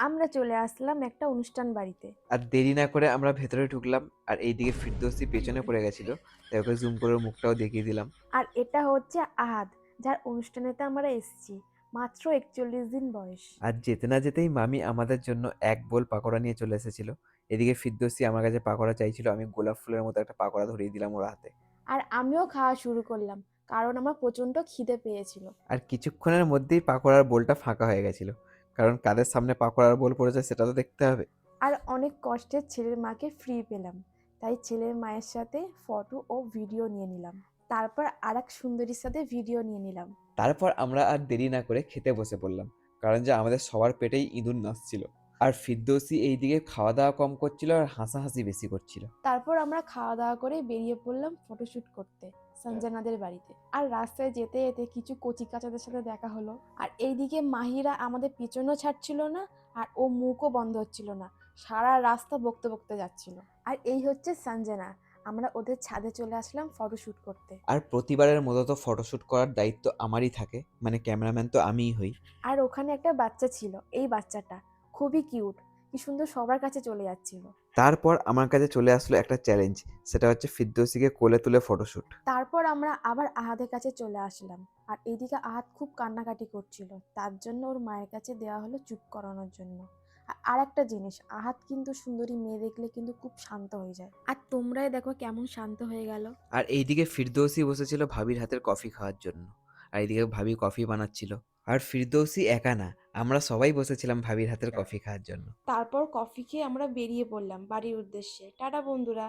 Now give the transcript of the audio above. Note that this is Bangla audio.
আমরা চলে আসলাম একটা অনুষ্ঠান বাড়িতে। আর দেরি না করে আমরা ভেতরে ঢুকলাম। আর এইদিকে ফিরদৌসী পেছনে পড়ে গেছিল, তাই ওকে জুম করে ওর মুখটাও দেখিয়ে দিলাম। আর এটা হচ্ছে আহাদ, যার অনুষ্ঠানেতে আমরা এসেছি। মাত্র 41 দিন বয়স। আর যেতে না যেতেই মামি আমাদের জন্য এক বোল পাকোড়া নিয়ে চলে এসেছিল। এদিকে ফিরদৌসী আমার কাছে পাকোড়া চাইছিল, আমি গোলাপ ফুলের মতো একটা পাকোড়া ধরিয়ে দিলাম ওর হাতে। আর আমিও খাওয়া শুরু করলাম, কারণ আমার প্রচন্ড খিদে পেয়েছিল। আর কিছুক্ষণের মধ্যেই পাকোড়ার বোলটা ফাঁকা হয়ে গেছিল, কারণ কাদের সামনে পাকোড়ার বোল পড়েছে সেটা তো দেখতে হবে। আর অনেক কষ্টে ছেলের মাকে ফ্রি পেলাম, তাই ছেলের মায়ের সাথে ফটো ও ভিডিও নিয়ে নিলাম। তারপর আর এক সুন্দরীর সাথে ভিডিও নিয়ে নিলাম। তারপর আমরা আর দেরি না করে খেতে বসে পড়লাম, কারণ যে আমাদের সবার পেটেই ইঁদুর নাচছিল। আর ফিরদৌসী এইদিকে খাওয়া দাওয়া কম করছিল আর হাসাহাসি বেশি করছিল। তারপর আমরা খাওয়া দাওয়া করে বেরিয়ে পড়লাম ফটোশুট করতে সঞ্জনাদের বাড়িতে। আর রাস্তায় যেতে যেতে কিছু কচি কাচাদের সাথে দেখা হলো। আর এইদিকে মাহিরা আমাদের পিছনও ছাড়ছিল না, আর ও মুখও বন্ধ হচ্ছিল না। সারা রাস্তা বকতে বকতে যাচ্ছিল। আর এই হচ্ছে সঞ্জনা। আমরা ওদের ছাদে চলে আসলাম ফটোশুট করতে। আর প্রতিবারের মতো তো ফটোশ্যুট করার দায়িত্ব আমারই থাকে, মানে ক্যামেরাম্যান তো আমিই হই। আর ওখানে একটা বাচ্চা ছিল, এই বাচ্চাটা খুবই কিউট, কি সুন্দর সবার কাছে চলে যাচ্ছিল। তারপর আমার কাছে চলে আসলো একটা চ্যালেঞ্জ, সেটা হচ্ছে ফিরদৌসীকে কোলে তুলে ফটোশ্যুট। তারপর আমরা আবার আহাদের কাছে চলে আসলাম। আর এইদিকে আহাদ খুব কান্নাকাটি করছিল, তার জন্য ওর মায়ের কাছে দেওয়া হলো চুপ করানোর জন্য। আর একটা জিনিস, আহাদ কিন্তু সুন্দরী মেয়ে দেখলে কিন্তু খুব শান্ত হয়ে যায়, আর তোমরাই দেখো কেমন শান্ত হয়ে গেল। আর এইদিকে ফিরদৌসী বসেছিল ভাবির হাতের কফি খাওয়ার জন্য। আর এইদিকে ভাবি কফি বানাচ্ছিল। আর ফিরদৌসী একা না, আমরা সবাই বসেছিলাম ভাবির হাতের কফি খাওয়ার জন্য। তারপর কফি খেয়ে আমরা বেরিয়ে পড়লাম বাড়ির উদ্দেশ্যে। টাটা বন্ধুরা।